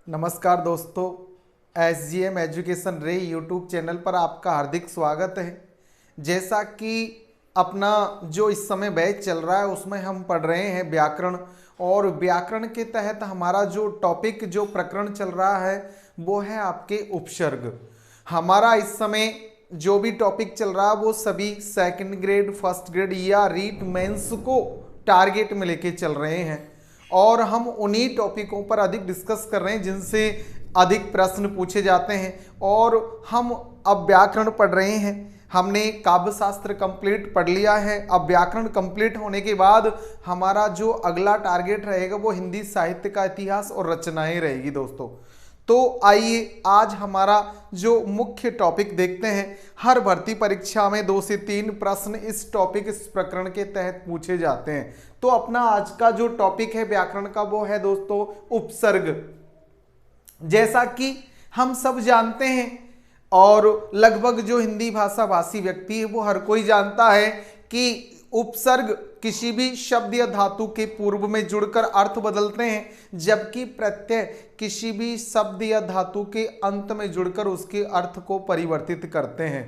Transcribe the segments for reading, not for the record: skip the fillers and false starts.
नमस्कार दोस्तों, SGM education रे यूट्यूब चैनल पर आपका हार्दिक स्वागत है। जैसा कि अपना जो इस समय बैच चल रहा है उसमें हम पढ़ रहे हैं व्याकरण, और व्याकरण के तहत हमारा जो टॉपिक जो प्रकरण चल रहा है वो है आपके उपसर्ग। हमारा इस समय जो भी टॉपिक चल रहा है वो सभी सेकंड ग्रेड, फर्स्ट ग्रेड या रीट मेंस को टारगेट में लेके चल रहे हैं, और हम उन्हीं टॉपिकों पर अधिक डिस्कस कर रहे हैं जिनसे अधिक प्रश्न पूछे जाते हैं। और हम अब व्याकरण पढ़ रहे हैं। हमने काव्य शास्त्र कंप्लीट पढ़ लिया है। अब व्याकरण कंप्लीट होने के बाद हमारा जो अगला टारगेट रहेगा वो हिंदी साहित्य का इतिहास और रचनाएं रहेगी दोस्तों। तो आइए आज हमारा जो मुख्य टॉपिक देखते हैं। हर भर्ती परीक्षा में 2 से 3 प्रश्न इस टॉपिक, इस प्रकरण के तहत पूछे जाते हैं। तो अपना आज का जो टॉपिक है व्याकरण का वो है दोस्तों उपसर्ग। जैसा कि हम सब जानते हैं और लगभग जो हिंदी भाषा भाषी व्यक्ति है वो हर कोई जानता है कि उपसर्ग किसी भी शब्द या धातु के पूर्व में जुड़कर अर्थ बदलते हैं, जबकि प्रत्यय किसी भी शब्द या धातु के अंत में जुड़कर उसके अर्थ को परिवर्तित करते हैं।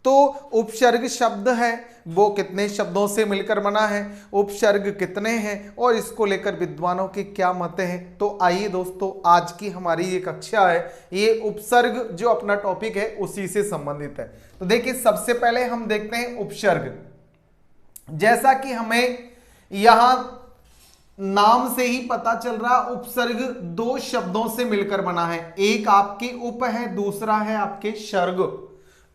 तो उपसर्ग शब्द है वो कितने शब्दों से मिलकर बना है, उपसर्ग कितने हैं और इसको लेकर विद्वानों के क्या मत हैं। तो आइए दोस्तों, आज की हमारी ये कक्षा है, ये उपसर्ग जो अपना टॉपिक है उसी से संबंधित है। तो देखिए, सबसे पहले हम देखते हैं उपसर्ग। जैसा कि हमें यहां नाम से ही पता चल रहा, उपसर्ग 2 शब्दों से मिलकर बना है। एक आपके उप है, दूसरा है आपके सर्ग।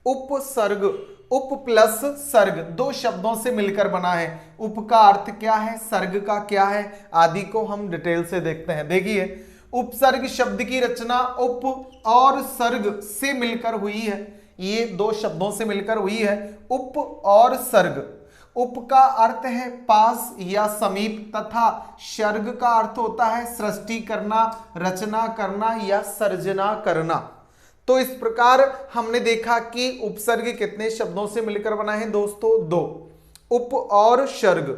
उपसर्ग, उप प्लस सर्ग 2 शब्दों से मिलकर बना है। उप का अर्थ क्या है, सर्ग का क्या है, आदि को हम डिटेल से देखते हैं। देखिए, उपसर्ग शब्द की रचना उप और सर्ग से मिलकर हुई है। ये 2 शब्दों से मिलकर हुई है, उप और सर्ग। उप का अर्थ है पास या समीप, तथा सर्ग का अर्थ होता है सृष्टि करना, रचना करना या सर्जना करना। तो इस प्रकार हमने देखा कि उपसर्ग कितने शब्दों से मिलकर बना है दोस्तों, 2, उप और सर्ग,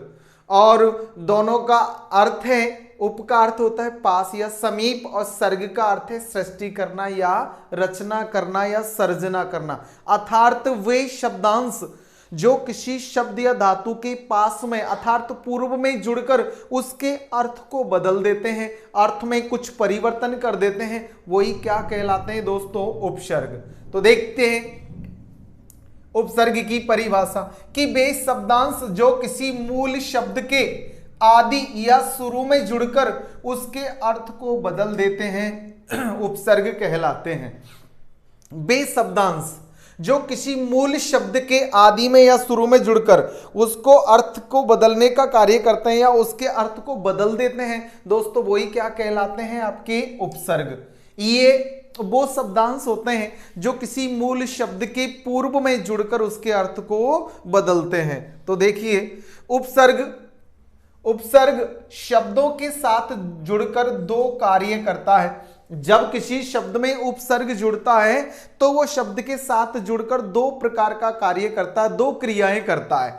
और दोनों का अर्थ है, उप का अर्थ होता है पास या समीप और सर्ग का अर्थ है सृष्टि करना या रचना करना या सर्जना करना। अर्थात वे शब्दांश जो किसी शब्द या धातु के पास में अर्थात पूर्व में जुड़कर उसके अर्थ को बदल देते हैं, अर्थ में कुछ परिवर्तन कर देते हैं, वही क्या कहलाते हैं दोस्तों, उपसर्ग। तो देखते हैं उपसर्ग की परिभाषा कि वे शब्दांश जो किसी मूल शब्द के आदि या शुरू में जुड़कर उसके अर्थ को बदल देते हैं उपसर्ग कहलाते हैं। वे शब्दांश जो किसी मूल शब्द के आदि में या शुरू में जुड़कर उसको अर्थ को बदलने का कार्य करते हैं या उसके अर्थ को बदल देते हैं दोस्तों, वही क्या कहलाते हैं, आपके उपसर्ग। ये वो शब्दांश होते हैं जो किसी मूल शब्द के पूर्व में जुड़कर उसके अर्थ को बदलते हैं। तो देखिए, उपसर्ग शब्दों के साथ जुड़कर 2 कार्य करता है। जब किसी शब्द में उपसर्ग जुड़ता है तो वो शब्द के साथ जुड़कर 2 प्रकार का कार्य करता है, 2 क्रियाएं करता है।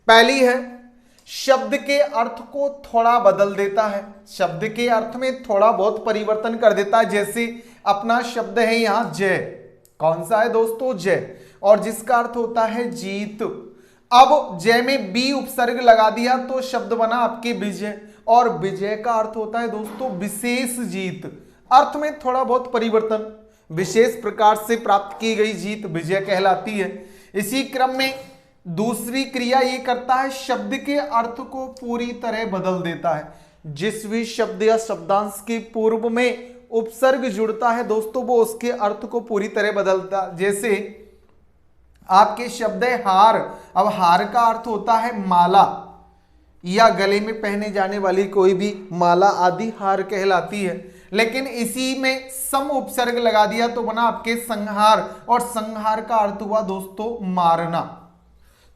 पहली है शब्द के अर्थ को थोड़ा बदल देता है, शब्द के अर्थ में थोड़ा बहुत परिवर्तन कर देता है। जैसे अपना शब्द है यहां जय, कौन सा है दोस्तों, जय, और जिसका अर्थ होता है जीत। अब जय में बी उपसर्ग लगा दिया तो शब्द बना आपके विजय, और विजय का अर्थ होता है दोस्तों विशेष जीत। अर्थ में थोड़ा बहुत परिवर्तन, विशेष प्रकार से प्राप्त की गई जीत विजय कहलाती है। इसी क्रम में दूसरी क्रिया ये करता है, शब्द के अर्थ को पूरी तरह बदल देता है। जिस भी शब्द या शब्दांश के पूर्व में उपसर्ग जुड़ता है दोस्तों वो उसके अर्थ को पूरी तरह बदलता है। जैसे आपके शब्द है हार, अब हार का अर्थ होता है माला या गले में पहने जाने वाली कोई भी माला आदि हार कहलाती है। लेकिन इसी में सम उपसर्ग लगा दिया तो बना आपके संहार, और संहार का अर्थ हुआ दोस्तों मारना।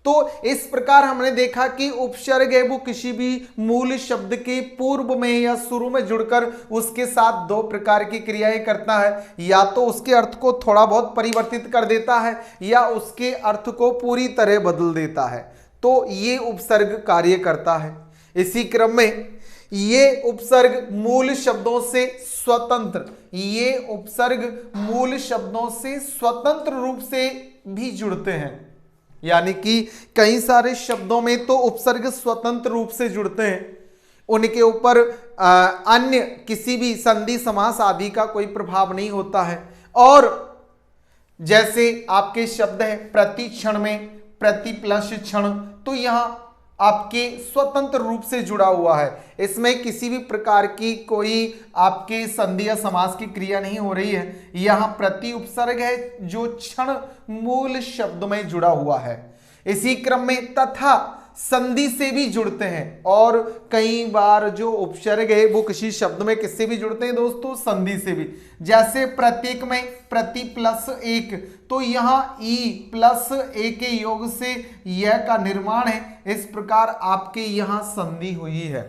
तो इस प्रकार हमने देखा कि उपसर्ग है वो किसी भी मूल शब्द के पूर्व में या शुरू में जुड़कर उसके साथ 2 प्रकार की क्रियाएं करता है, या तो उसके अर्थ को थोड़ा बहुत परिवर्तित कर देता है या उसके अर्थ को पूरी तरह बदल देता है। तो ये उपसर्ग कार्य करता है। इसी क्रम में ये उपसर्ग मूल शब्दों से स्वतंत्र, ये उपसर्ग मूल शब्दों से स्वतंत्र रूप से भी जुड़ते हैं। यानी कि कई सारे शब्दों में तो उपसर्ग स्वतंत्र रूप से जुड़ते हैं, उनके ऊपर अन्य किसी भी संधि समास आदि का कोई प्रभाव नहीं होता है। और जैसे आपके शब्द है प्रति क्षण में प्रति प्लस क्षण, तो यहां आपके स्वतंत्र रूप से जुड़ा हुआ है, इसमें किसी भी प्रकार की कोई आपके संधि या समास की क्रिया नहीं हो रही है। यहां प्रति उपसर्ग है जो क्षण मूल शब्द में जुड़ा हुआ है। इसी क्रम में तथा संधि से भी जुड़ते हैं, और कई बार जो उपसर्ग है वो किसी शब्द में किससे भी जुड़ते हैं दोस्तों, संधि से भी। जैसे प्रत्येक में प्रति प्लस एक, तो यहां ई प्लस ए के योग से यह का निर्माण है, इस प्रकार आपके यहां संधि हुई है,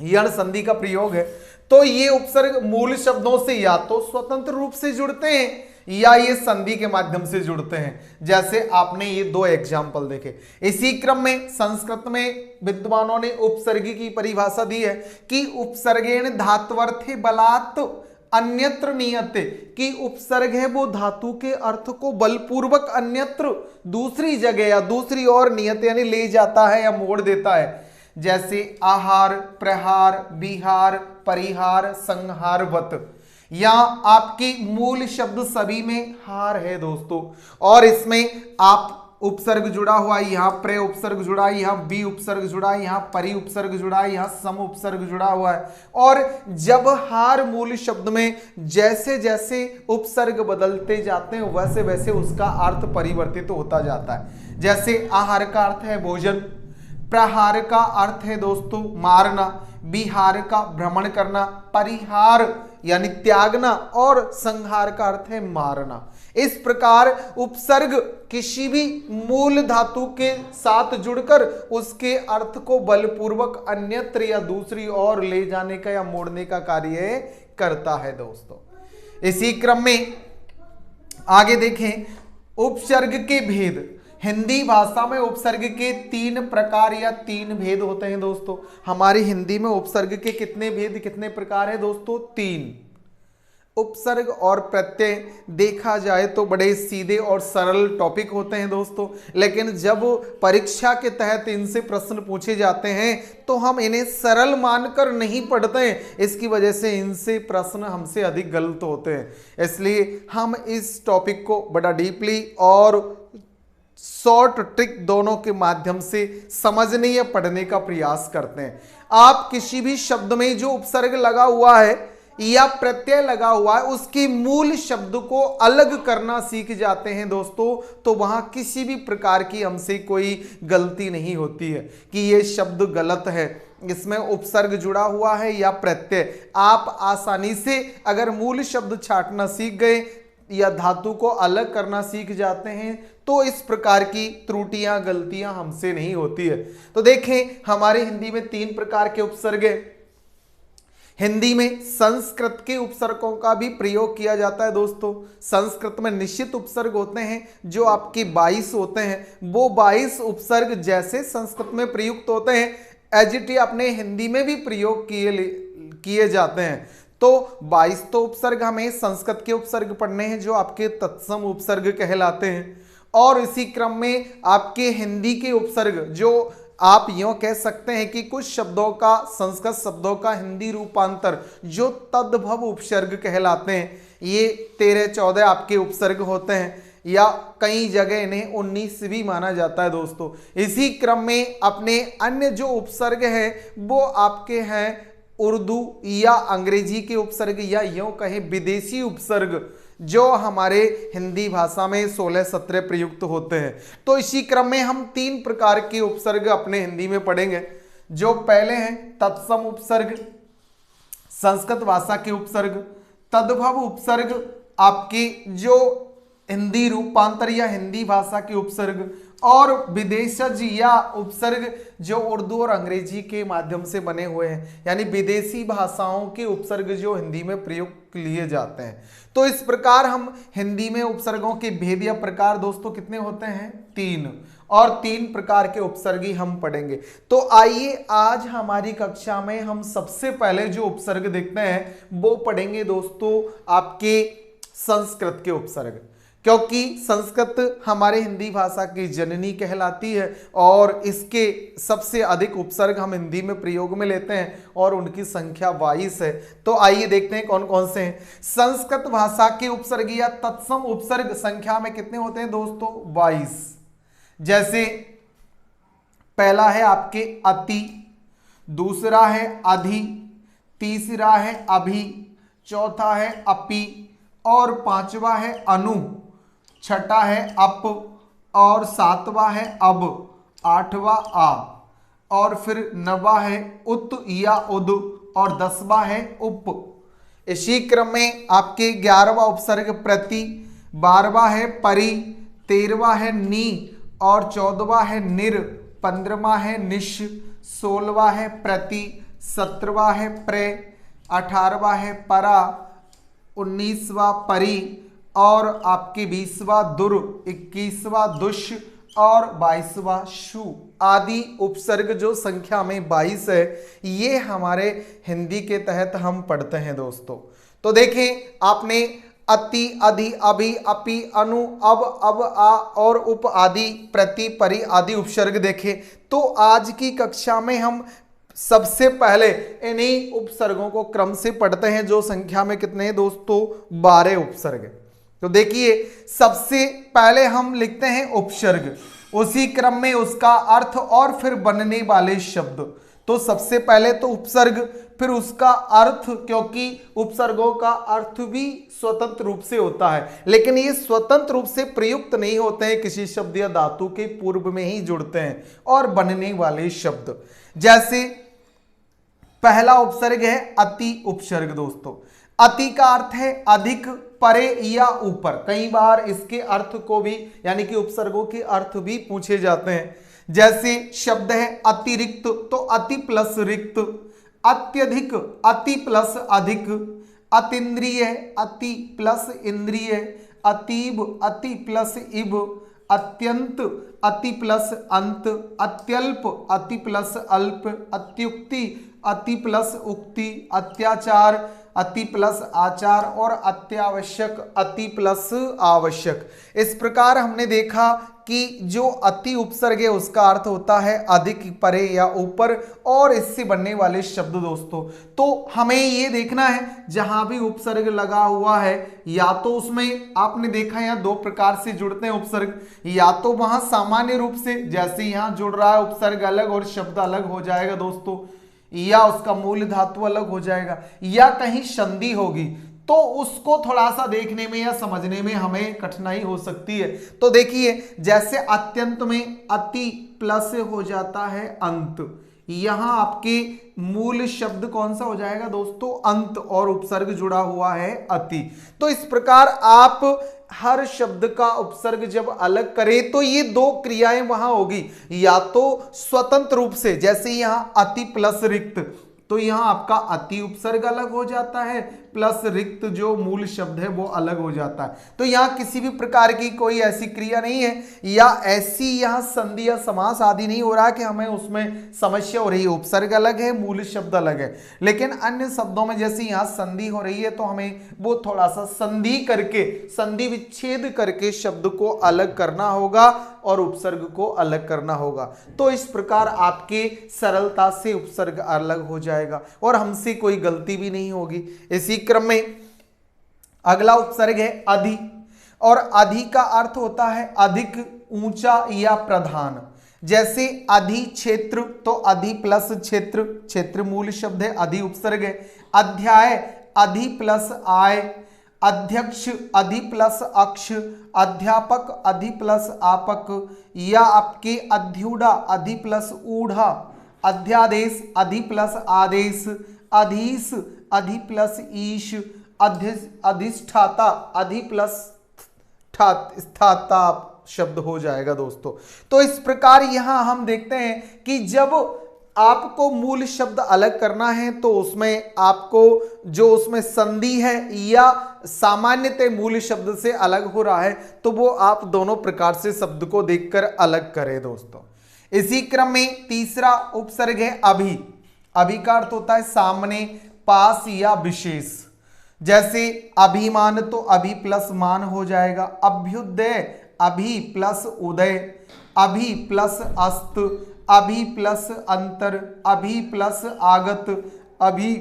यण संधि का प्रयोग है। तो ये उपसर्ग मूल शब्दों से या तो स्वतंत्र रूप से जुड़ते हैं या ये संधि के माध्यम से जुड़ते हैं। जैसे आपने ये दो एग्जाम्पल देखे। इसी क्रम में संस्कृत में विद्वानों ने उपसर्ग की परिभाषा दी है कि उपसर्गेण धात्वर्थे बलात् अन्यत्र नियते, कि उपसर्ग है वो धातु के अर्थ को बलपूर्वक अन्यत्र दूसरी जगह या दूसरी ओर नियत यानी ले जाता है या मोड़ देता है। जैसे आहार, प्रहार, विहार, परिहार, संहारवत। यहाँ आपकी मूल शब्द सभी में हार है दोस्तों, और इसमें आप उपसर्ग जुड़ा हुआ है, यहाँ प्रे उपसर्ग जुड़ा है, यहाँ बी उपसर्ग जुड़ा है, यहाँ परि उपसर्ग जुड़ा है, यहाँ सम उपसर्ग जुड़ा हुआ है। और जब हार मूल शब्द में जैसे जैसे उपसर्ग बदलते जाते हैं वैसे वैसे उसका अर्थ परिवर्तित होता जाता है। जैसे आहार का अर्थ है भोजन, प्रहार का अर्थ है दोस्तों मारना, विहार का भ्रमण करना, परिहार यानी त्यागना, और संहार का अर्थ है मारना। इस प्रकार उपसर्ग किसी भी मूल धातु के साथ जुड़कर उसके अर्थ को बलपूर्वक अन्यत्र या दूसरी ओर ले जाने का या मोड़ने का कार्य करता है दोस्तों। इसी क्रम में आगे देखें उपसर्ग के भेद। हिंदी भाषा में उपसर्ग के 3 प्रकार या 3 भेद होते हैं दोस्तों। हमारी हिंदी में उपसर्ग के कितने भेद कितने प्रकार है दोस्तों, 3। उपसर्ग और प्रत्यय देखा जाए तो बड़े सीधे और सरल टॉपिक होते हैं दोस्तों, लेकिन जब परीक्षा के तहत इनसे प्रश्न पूछे जाते हैं तो हम इन्हें सरल मानकर नहीं पढ़ते हैं, इसकी वजह से इनसे प्रश्न हमसे अधिक गलत होते हैं। इसलिए हम इस टॉपिक को बड़ा डीपली और शॉर्ट ट्रिक दोनों के माध्यम से समझने या पढ़ने का प्रयास करते हैं। आप किसी भी शब्द में जो उपसर्ग लगा हुआ है या प्रत्यय लगा हुआ है उसके मूल शब्द को अलग करना सीख जाते हैं दोस्तों, तो वहां किसी भी प्रकार की हमसे कोई गलती नहीं होती है कि ये शब्द गलत है, इसमें उपसर्ग जुड़ा हुआ है या प्रत्यय। आप आसानी से अगर मूल शब्द छांटना सीख गए या धातु को अलग करना सीख जाते हैं तो इस प्रकार की त्रुटियां गलतियां हमसे नहीं होती है। तो देखें हमारे हिंदी में 3 प्रकार के उपसर्ग हैं। हिंदी में संस्कृत के उपसर्गों का भी प्रयोग किया जाता है दोस्तों। संस्कृत में निश्चित उपसर्ग होते हैं जो आपके 22 होते हैं, वो 22 उपसर्ग जैसे संस्कृत में प्रयुक्त होते हैं एज अपने हिंदी में भी प्रयोग किए जाते हैं। तो 22 तो उपसर्ग हमें संस्कृत के उपसर्ग पढ़ने हैं जो आपके तत्सम उपसर्ग कहलाते हैं, और इसी क्रम में आपके हिंदी के उपसर्ग जो आप यूं कह सकते हैं कि कुछ शब्दों का संस्कृत शब्दों का हिंदी रूपांतर जो तद्भव उपसर्ग कहलाते हैं, ये 13-14 आपके उपसर्ग होते हैं या कई जगह इन्हें 19 भी माना जाता है दोस्तों। इसी क्रम में अपने अन्य जो उपसर्ग हैं वो आपके हैं उर्दू या अंग्रेजी के उपसर्ग या यूं कहें विदेशी उपसर्ग जो हमारे हिंदी भाषा में 16-17 प्रयुक्त होते हैं। तो इसी क्रम में हम 3 प्रकार के उपसर्ग अपने हिंदी में पढ़ेंगे। जो पहले हैं तत्सम उपसर्ग, संस्कृत भाषा के उपसर्ग, तद्भव उपसर्ग आपके जो हिंदी रूपांतर या हिंदी भाषा के उपसर्ग, और विदेशज या उपसर्ग जो उर्दू और अंग्रेजी के माध्यम से बने हुए हैं, यानी विदेशी भाषाओं के उपसर्ग जो हिंदी में प्रयुक्त लिए जाते हैं। तो इस प्रकार हम हिंदी में उपसर्गों के भेद या प्रकार दोस्तों कितने होते हैं, 3। और 3 प्रकार के उपसर्गी हम पढ़ेंगे। तो आइए आज हमारी कक्षा में हम सबसे पहले जो उपसर्ग देखते हैं वो पढ़ेंगे दोस्तों आपके संस्कृत के उपसर्ग, क्योंकि संस्कृत हमारे हिंदी भाषा की जननी कहलाती है और इसके सबसे अधिक उपसर्ग हम हिंदी में प्रयोग में लेते हैं और उनकी संख्या 22 है। तो आइए देखते हैं कौन कौन से हैं। संस्कृत भाषा के उपसर्ग या तत्सम उपसर्ग संख्या में कितने होते हैं दोस्तों? 22। जैसे पहला है आपके अति, दूसरा है अधि, तीसरा है अभि, चौथा है अपि और पांचवा है अनु, छठा है अप और सातवां है अब, आठवां आ और फिर नवा है उत या उद और 10वां है उप। इसी क्रम में आपके 11वां उपसर्ग प्रति, 12वां है परि, 13वां है नी और 14वां है निर, 15वां है निश, 16वां है प्रति, 17वां है प्रे, 18वां है परा, 19वां परि और आपके 20वां दुर, 21वां दुष और 22वां शु आदि उपसर्ग जो संख्या में 22 है, ये हमारे हिंदी के तहत हम पढ़ते हैं दोस्तों। तो देखें आपने अति, अधि, अभि, अपि, अनु, अब, आ और उप आदि, प्रति, परि आदि उपसर्ग देखे। तो आज की कक्षा में हम सबसे पहले इन्हीं उपसर्गों को क्रम से पढ़ते हैं जो संख्या में कितने हैं दोस्तों? 12 उपसर्ग। तो देखिए सबसे पहले हम लिखते हैं उपसर्ग, उसी क्रम में उसका अर्थ और फिर बनने वाले शब्द। तो सबसे पहले तो उपसर्ग, फिर उसका अर्थ, क्योंकि उपसर्गों का अर्थ भी स्वतंत्र रूप से होता है, लेकिन ये स्वतंत्र रूप से प्रयुक्त नहीं होते हैं, किसी शब्द या धातु के पूर्व में ही जुड़ते हैं। और बनने वाले शब्द, जैसे पहला उपसर्ग है अति उपसर्ग दोस्तों। अति का अर्थ है अधिक, परे या ऊपर। कई बार इसके अर्थ को भी यानी कि उपसर्गों के अर्थ भी पूछे जाते हैं। जैसे शब्द है अतिरिक्त, तो अति प्लस रिक्त, अत्यधिक, अति प्लस अधिक, अतीन्द्रिय, अति प्लस इंद्रिय, अतीब, अति प्लस इब, अत्यंत, अति प्लस अंत, अत्यल्प, अति प्लस अल्प, अत्युक्ति, अति प्लस उक्ति, अत्याचार, अति प्लस आचार और अत्यावश्यक, अति प्लस आवश्यक। इस प्रकार हमने देखा कि जो अति उपसर्ग है उसका अर्थ होता है अधिक, परे या ऊपर और इससे बनने वाले शब्द दोस्तों। तो हमें ये देखना है जहां भी उपसर्ग लगा हुआ है, या तो उसमें आपने देखा यहाँ 2 प्रकार से जुड़ते हैं उपसर्ग, या तो वहां सामान्य रूप से जैसे यहाँ जुड़ रहा है उपसर्ग अलग और शब्द अलग हो जाएगा दोस्तों, या उसका मूल धातु अलग हो जाएगा, या कहीं संधि होगी, तो उसको थोड़ा सा देखने में या समझने में हमें कठिनाई हो सकती है। तो देखिए जैसे अत्यंत में अति प्लस हो जाता है अंत, यहां आपके मूल शब्द कौन सा हो जाएगा दोस्तों? अंत, और उपसर्ग जुड़ा हुआ है अति। तो इस प्रकार आप हर शब्द का उपसर्ग जब अलग करें तो ये 2 क्रियाएं वहां होगी, या तो स्वतंत्र रूप से, जैसे यहां अति प्लस रिक्त, तो यहां आपका अति उपसर्ग अलग हो जाता है, प्लस रिक्त जो मूल शब्द है वो अलग हो जाता है। तो यहां किसी भी प्रकार की कोई ऐसी क्रिया नहीं है या ऐसी यहां संधि या समास आदि नहीं हो रहा कि हमें उसमें समस्या हो रही है। उपसर्ग अलग है, मूल शब्द अलग है, लेकिन अन्य शब्दों में जैसे यहां संधि हो रही है तो हमें वो थोड़ा सा संधि करके, संधि विच्छेद करके शब्द को अलग करना होगा और उपसर्ग को अलग करना होगा। तो इस प्रकार आपके सरलता से उपसर्ग अलग हो जाएगा और हमसे कोई गलती भी नहीं होगी। इसी क्रम में अगला उपसर्ग है अधि, और अधि का अर्थ होता है अधिक, ऊंचा या प्रधान। जैसे अधि क्षेत्र, तो अधि प्लस क्षेत्र, क्षेत्र मूल शब्द है, अधि उपसर्ग है। अध्याय, अधि प्लस आय, अध्यक्ष, अधि प्लस अक्ष, अध्यापक, अधि प्लस आपक, या आपके अध्युढ़ा, अधि प्लस ऊढ़ा, अध्यादेश, अधि प्लस आदेश, अधीश, अधि प्लस ईश, अधिष्ठाता, अधि प्लस स्थाता शब्द हो जाएगा दोस्तों। तो इस प्रकार यहां हम देखते हैं कि जब आपको मूल शब्द अलग करना है तो उसमें आपको जो उसमें संधि है या सामान्यतः मूल शब्द से अलग हो रहा है तो वो आप दोनों प्रकार से शब्द को देखकर अलग करें दोस्तों। इसी क्रम में तीसरा उपसर्ग है अभी। अभी का अर्थ होता है सामने, पास या विशेष। जैसे अभिमान तो अभी प्लस मान हो जाएगा। अभ्युदय अभी प्लस उदय, अभी प्लस अस्त, अभी प्लस अंतर, अभी प्लस आगत, अभी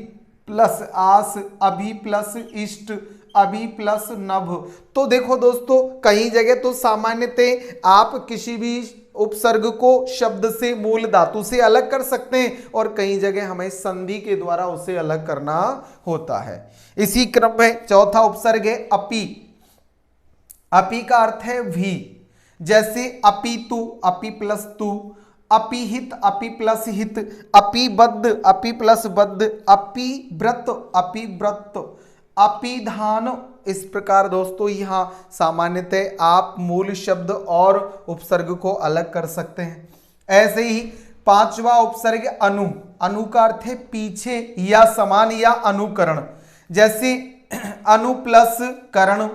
प्लस आस, अभी प्लस इष्ट, अभी प्लस नभ। तो देखो दोस्तों कई जगह तो सामान्यतः आप किसी भी उपसर्ग को शब्द से मूल धातु से अलग कर सकते हैं और कई जगह हमें संधि के द्वारा उसे अलग करना होता है। इसी क्रम में चौथा उपसर्ग है अपि। अपि का अर्थ है भी। जैसे अपितु अपि प्लस तु, अपिहित अपि प्लस हित, अपिबद्ध अपि प्लस बद्ध, अपिव्रत अपिव्रत, अपिधान। इस प्रकार दोस्तों यहाँ सामान्यतः आप मूल शब्द और उपसर्ग को अलग कर सकते हैं। ऐसे ही पांचवा उपसर्ग अनु। अनु का अर्थ है पीछे या समान या अनुकरण। जैसे अनु प्लस करण,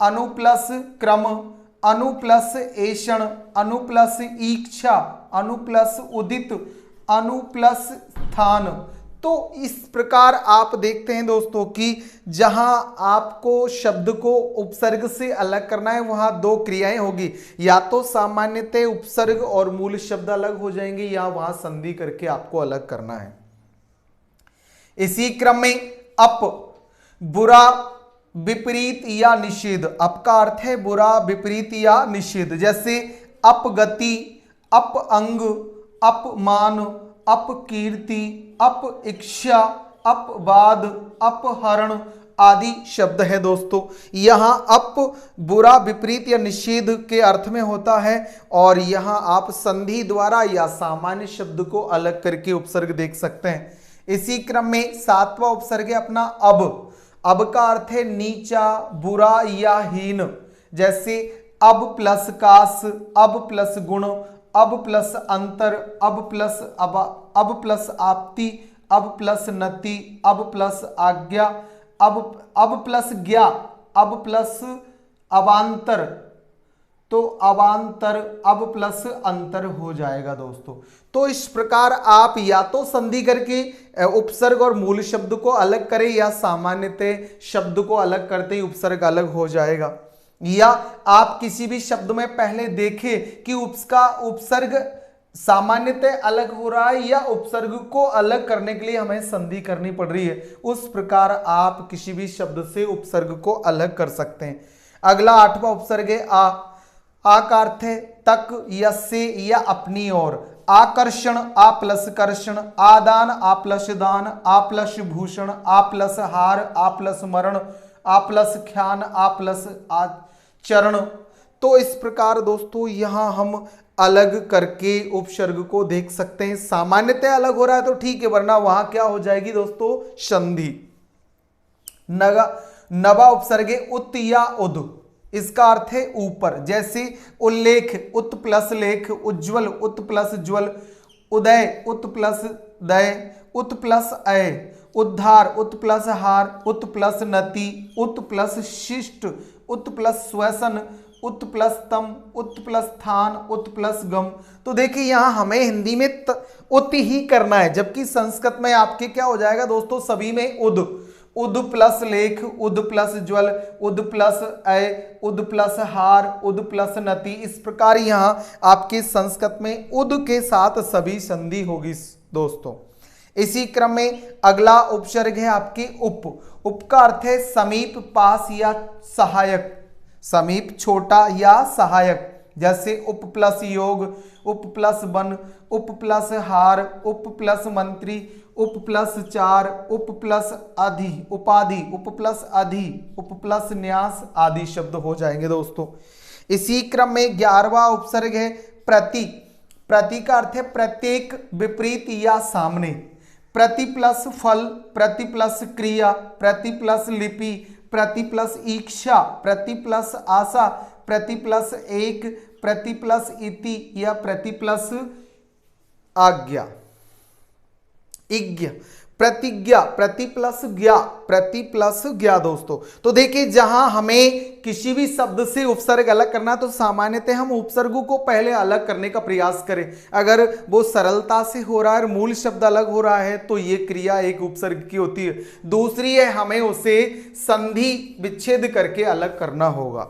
अनु प्लस क्रम, अनु प्लस ऐषण, अनु प्लस ईक्षा, अनु प्लस उदित, अनु प्लस स्थान। तो इस प्रकार आप देखते हैं दोस्तों कि जहां आपको शब्द को उपसर्ग से अलग करना है वहां दो क्रियाएं होगी, या तो सामान्यतः उपसर्ग और मूल शब्द अलग हो जाएंगे या वहां संधि करके आपको अलग करना है। इसी क्रम में अप, बुरा, विपरीत या निषेध। अप का अर्थ है बुरा, विपरीत या निषेध। जैसे अपगति, अपअंग, अपमान, अपकीर्ति, अप इच्छा, अपवाद, अपहरण आदि शब्द है दोस्तों। यहां अप बुरा, विपरीत या निषेध के अर्थ में होता है और यहां आप संधि द्वारा या सामान्य शब्द को अलग करके उपसर्ग देख सकते हैं। इसी क्रम में सातवां उपसर्ग है अपना अब। अब का अर्थ है नीचा, बुरा या हीन। जैसे अब प्लस कास, अब प्लस गुण, अब प्लस अंतर, अब प्लस अब प्लस आपत्ति, अब प्लस नति, अब प्लस आज्ञा, अब प्लस ज्ञा, अब प्लस अवांतर। तो अवांतर अब प्लस अंतर हो जाएगा दोस्तों। तो इस प्रकार आप या तो संधि करके उपसर्ग और मूल शब्द को अलग करें या सामान्यतः शब्द को अलग करते ही उपसर्ग अलग हो जाएगा, या आप किसी भी शब्द में पहले देखें कि उसका उपसर्ग सामान्यतः अलग हो रहा है या उपसर्ग को अलग करने के लिए हमें संधि करनी पड़ रही है। उस प्रकार आप किसी भी शब्द से उपसर्ग को अलग कर सकते हैं। अगला आठवां उपसर्ग है आ। आ का अर्थ है तक या से या अपनी ओर। आकर्षण आ प्लस कर्षण, आदान आ प्लस दान, आ प्लस भूषण, आ प्लस हार, आ प्लस मरण, आ प्लस ख्यान, आ प्लस आचरण। तो इस प्रकार दोस्तों यहां हम अलग करके उपसर्ग को देख सकते हैं। सामान्यतः अलग हो रहा है तो ठीक है, वरना वहां क्या हो जाएगी दोस्तों संधि। नवा उपसर्ग है उत या उद। इसका अर्थ है ऊपर। जैसे उल्लेख उत प्लस लेख, उज्ज्वल उत प्लस ज्वल, उदय उत प्लस दय, उत प्लस अय, उद्धार उत प्लस हार, उत प्लस नति, उत प्लस शिष्ट, उत प्लस श्वसन, उत प्लस तम, उत प्लस थान, उत प्लस गम। तो देखिए यहां हमें हिंदी में उत ही करना है, जबकि संस्कृत में आपके क्या हो जाएगा दोस्तों, सभी में उद। उद प्लस लेख, उद प्लस ज्वल, उद प्लस अय, उद प्लस हार, उद प्लस नति। इस प्रकार यहां आपके संस्कृत में उद के साथ सभी संधि होगी दोस्तों। इसी क्रम में अगला उपसर्ग है आपके उप। उप का अर्थ है समीप, पास या सहायक। समीप छोटा या सहायक। जैसे उप प्लस योग, उप प्लस वन, उप प्लस हार, उप प्लस मंत्री, उप प्लस चार, उप प्लस अधि उपाधि, उप प्लस अधि, उप प्लस न्यास आदि शब्द हो जाएंगे दोस्तों। इसी क्रम में 11वां उपसर्ग है प्रति। प्रति का अर्थ है प्रत्येक, विपरीत या सामने। प्रति प्लस फल, प्रति प्लस क्रिया, प्रति प्लस लिपि, प्रति प्लस इच्छा, प्रति प्लस आशा, प्रति प्लस एक, प्रति प्लस इति या प्रति प्लस आज्ञा। इज्ञ, प्रतिज्ञा, प्रति प्लस ज्ञा, प्रति प्लस ज्ञा दोस्तों। तो देखिए जहां हमें किसी भी शब्द से उपसर्ग अलग करना तो सामान्यतः हम उपसर्गों को पहले अलग करने का प्रयास करें। अगर वो सरलता से हो रहा है और मूल शब्द अलग हो रहा है तो ये क्रिया एक उपसर्ग की होती है। दूसरी है हमें उसे संधि विच्छेद करके अलग करना होगा।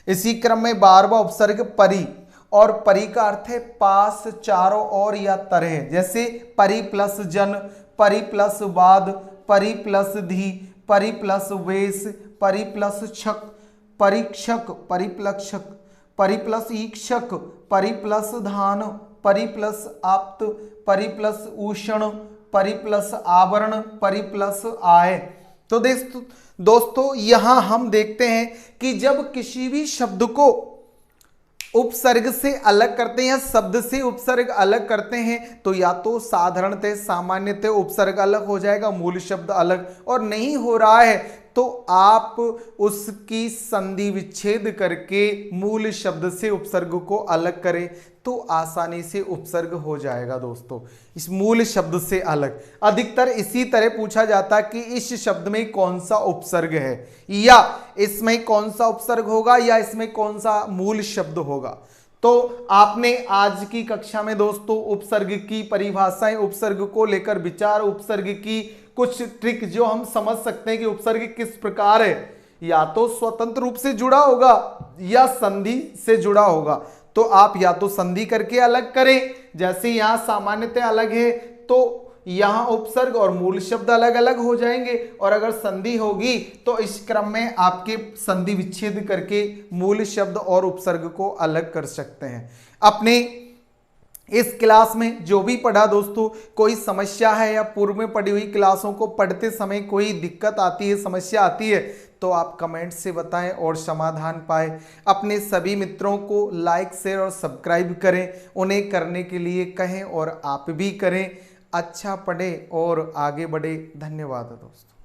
इसी क्रम में 12वां उपसर्ग परि, और परि का अर्थ है पास, चारों ओर या तरह। जैसे परि प्लस जन, परि प्लस वाद, परि प्लस धी, परि प्लस वेश, परि प्लस छक, परीक्षक, परिप्लक्षक, परि प्लस ईक्षक, परि प्लस धान, परि प्लस आप्त, परि प्लस उषण, परि प्लस आवरण, परि प्लस आय। तो दोस्तों यहां हम देखते हैं कि जब किसी भी शब्द को उपसर्ग से अलग करते हैं या शब्द से उपसर्ग अलग करते हैं तो या तो साधारणतः सामान्यतः उपसर्ग अलग हो जाएगा, मूल शब्द अलग, और नहीं हो रहा है तो आप उसकी संधि विच्छेद करके मूल शब्द से उपसर्ग को अलग करें तो आसानी से उपसर्ग हो जाएगा दोस्तों, इस मूल शब्द से अलग। अधिकतर इसी तरह पूछा जाता है कि इस शब्द में कौन सा उपसर्ग है, या इसमें कौन सा उपसर्ग होगा, या इसमें कौन सा मूल शब्द होगा। तो आपने आज की कक्षा में दोस्तों उपसर्ग की परिभाषाएं, उपसर्ग को लेकर विचार, उपसर्ग की कुछ ट्रिक जो हम समझ सकते हैं कि उपसर्ग किस प्रकार है, या तो स्वतंत्र रूप से जुड़ा होगा या संधि से जुड़ा होगा। तो आप या तो संधि करके अलग करें, जैसे यहां सामान्यतः अलग है तो यहां उपसर्ग और मूल शब्द अलग अलग हो जाएंगे, और अगर संधि होगी तो इस क्रम में आपके संधि विच्छेद करके मूल शब्द और उपसर्ग को अलग कर सकते हैं। अपने इस क्लास में जो भी पढ़ा दोस्तों, कोई समस्या है या पूर्व में पढ़ी हुई क्लासों को पढ़ते समय कोई दिक्कत आती है, समस्या आती है तो आप कमेंट से बताएं और समाधान पाएं। अपने सभी मित्रों को लाइक, शेयर और सब्सक्राइब करें, उन्हें करने के लिए कहें और आप भी करें। अच्छा पढ़ें और आगे बढ़े। धन्यवाद दोस्तों।